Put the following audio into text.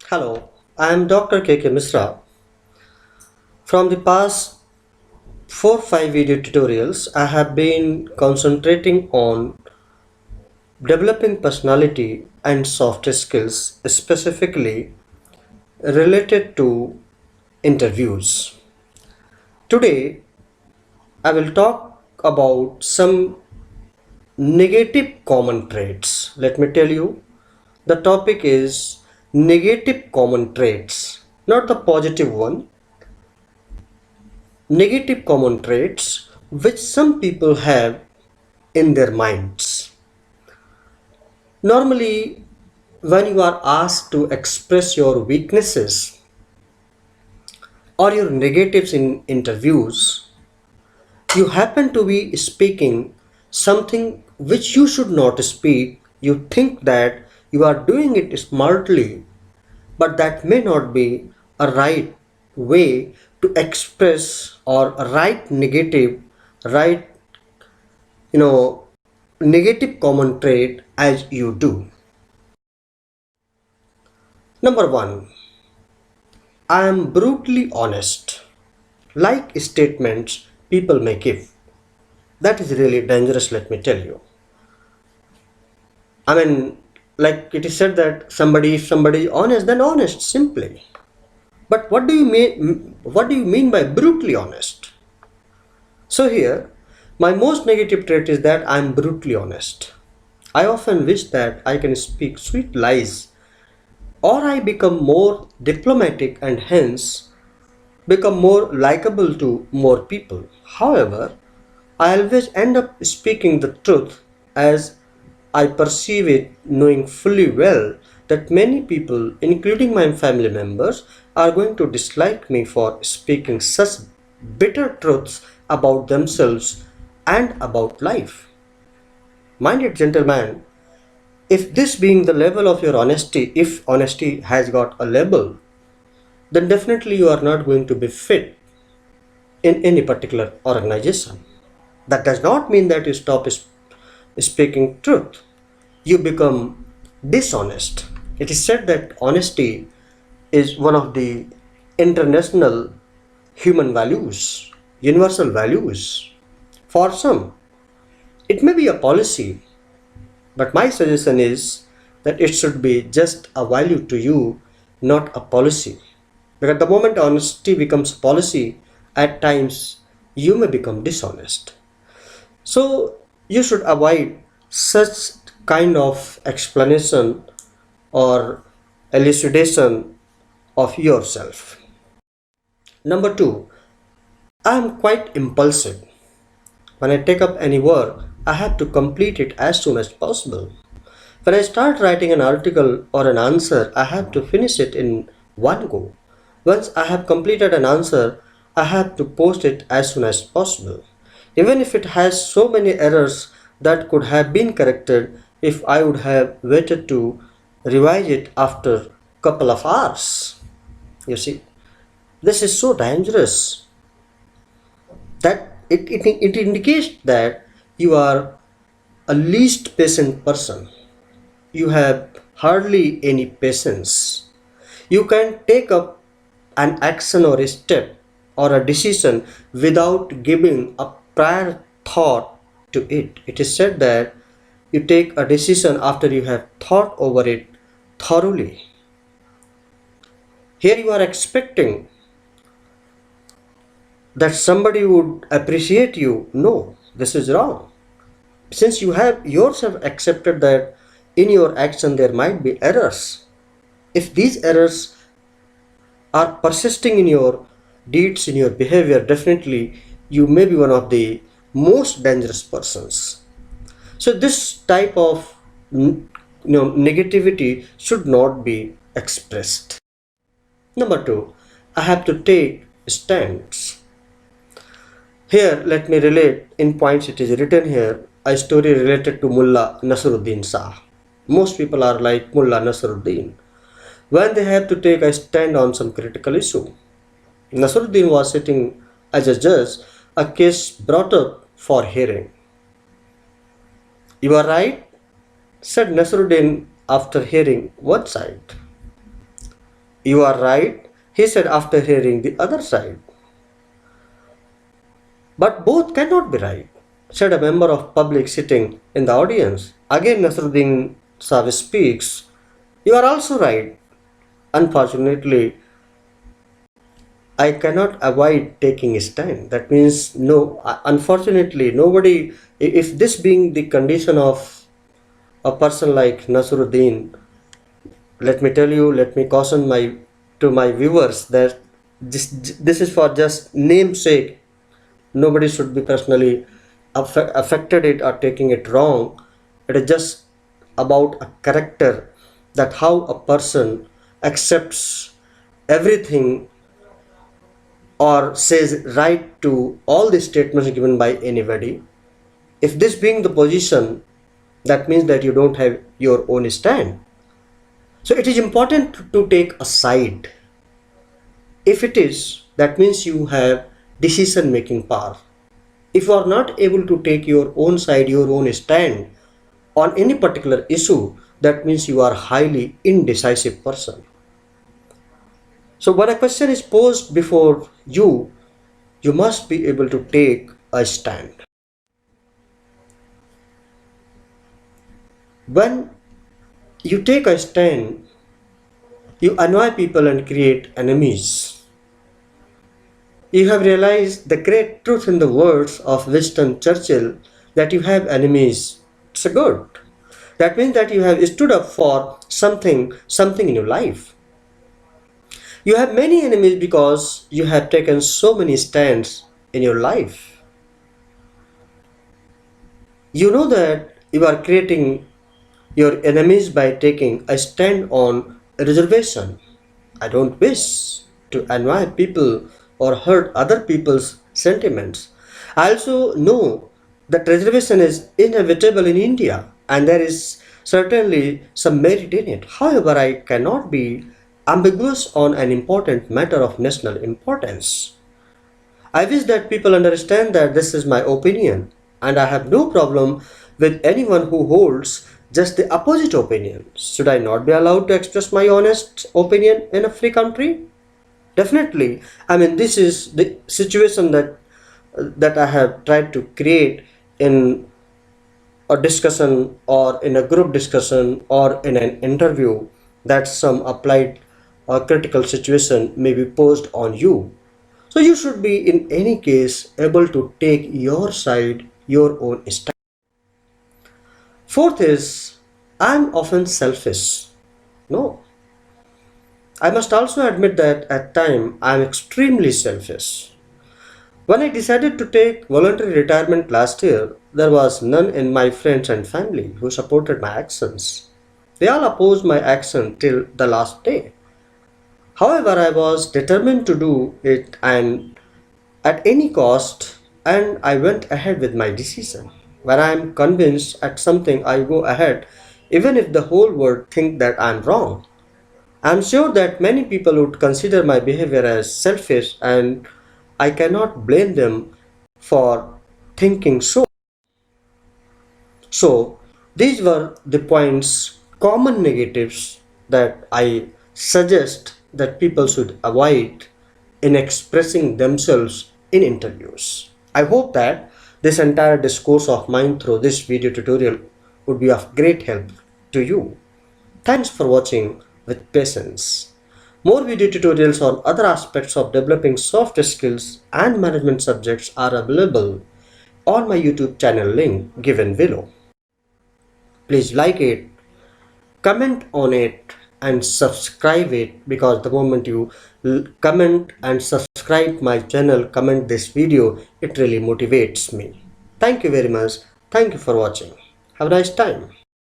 Hello, I am Dr. K. Misra. From the past 4-5 video tutorials, I have been concentrating on developing personality and soft skills, specifically related to interviews. Today, I will talk about some negative common traits. Let me tell you, the topic is negative common traits, not the positive one. Negative common traits which some people have in their minds. Normally, when you are asked to express your weaknesses or your negatives in interviews, you happen to be speaking something which you should not speak. You think that you are doing it smartly, but that may not be a right way to express or a right negative, right, you know, negative common trait as you do. Number one, I am brutally honest. Like statements people may give. That is really dangerous, let me tell you. I mean, like it is said that if somebody is honest, then honest, simply. But what do you mean by brutally honest? So here, my most negative trait is that I am brutally honest. I often wish that I can speak sweet lies or I become more diplomatic and hence become more likable to more people. However, I always end up speaking the truth as I perceive it, knowing fully well that many people, including my family members, are going to dislike me for speaking such bitter truths about themselves and about life. Mind it, gentlemen, if this being the level of your honesty, if honesty has got a level, then definitely you are not going to be fit in any particular organization. That does not mean that you stop speaking truth. You become dishonest. It is said that honesty is one of the international human values, universal values. For some, it may be a policy, but my suggestion is that it should be just a value to you, not a policy. Because the moment honesty becomes policy, at times you may become dishonest. So you should avoid such kind of explanation or elucidation of yourself. Number two, I am quite impulsive. When I take up any work, I have to complete it as soon as possible. When I start writing an article or an answer, I have to finish it in one go. Once I have completed an answer, I have to post it as soon as possible. Even if it has so many errors that could have been corrected if I would have waited to revise it after couple of hours. You see, this is so dangerous that it indicates that you are a least patient person. You have hardly any patience. You can take up an action or a step or a decision without giving a prior thought to it. It is said that you take a decision after you have thought over it thoroughly. Here you are expecting that somebody would appreciate you. No, this is wrong. Since you have yourself accepted that in your action there might be errors, if these errors are persisting in your deeds, in your behavior, definitely you may be one of the most dangerous persons. So this type of negativity should not be expressed. Number two, I have to take stands. Here, let me relate in points. It is written here a story related to Mullah Nasruddin Shah. Most people are like Mullah Nasruddin when they have to take a stand on some critical issue. Nasruddin was sitting as a judge, a case brought up for hearing. You are right, said Nasruddin after hearing one side. You are right, he said after hearing the other side. But both cannot be right, said a member of public sitting in the audience. Again Nasruddin Savi speaks. You are also right. Unfortunately, I cannot avoid taking a stand. That means no, unfortunately, nobody, if this being the condition of a person like Nasruddin, let me tell you, let me caution to my viewers that this is for just namesake. Nobody should be personally affected it or taking it wrong. It is just about a character, that how a person accepts everything or says right to all the statements given by anybody. If this being the position, that means that you don't have your own stand. So it is important to take a side. If it is, that means you have decision making power. If you are not able to take your own side, your own stand on any particular issue, that means you are a highly indecisive person. So when a question is posed before you must be able to take a stand. When you take a stand, you annoy people and create enemies. You have realized the great truth in the words of Winston Churchill, that you have enemies. It's a good. That means that you have stood up for something in your life. You have many enemies because you have taken so many stands in your life. You know that you are creating your enemies by taking a stand on a reservation. I don't wish to annoy people or hurt other people's sentiments. I also know that reservation is inevitable in India and there is certainly some merit in it. However, I cannot be ambiguous on an important matter of national importance. I wish that people understand that this is my opinion and I have no problem with anyone who holds just the opposite opinion. Should I not be allowed to express my honest opinion in a free country? Definitely. I mean, this is the situation that I have tried to create in a discussion or in a group discussion or in an interview, that some applied critical situation may be posed on you. So you should be in any case able to take your side, your own stand. Fourth is, I'm often selfish. No, I must also admit that at times I am extremely selfish. When I decided to take voluntary retirement last year, there was none in my friends and family who supported my actions. They all opposed my action till the last day. However, I was determined to do it and at any cost, and I went ahead with my decision. When I am convinced at something, I go ahead even if the whole world think that I am wrong. I am sure that many people would consider my behavior as selfish and I cannot blame them for thinking so. So, these were the points, common negatives that I suggest that people should avoid in expressing themselves in interviews. I hope that this entire discourse of mine through this video tutorial would be of great help to you. Thanks for watching with patience. More video tutorials on other aspects of developing soft skills and management subjects are available on my YouTube channel link given below. Please like it, comment on it and subscribe it, because the moment you comment and subscribe my channel, comment this video, it really motivates me. Thank you very much. Thank you for watching. Have a nice time.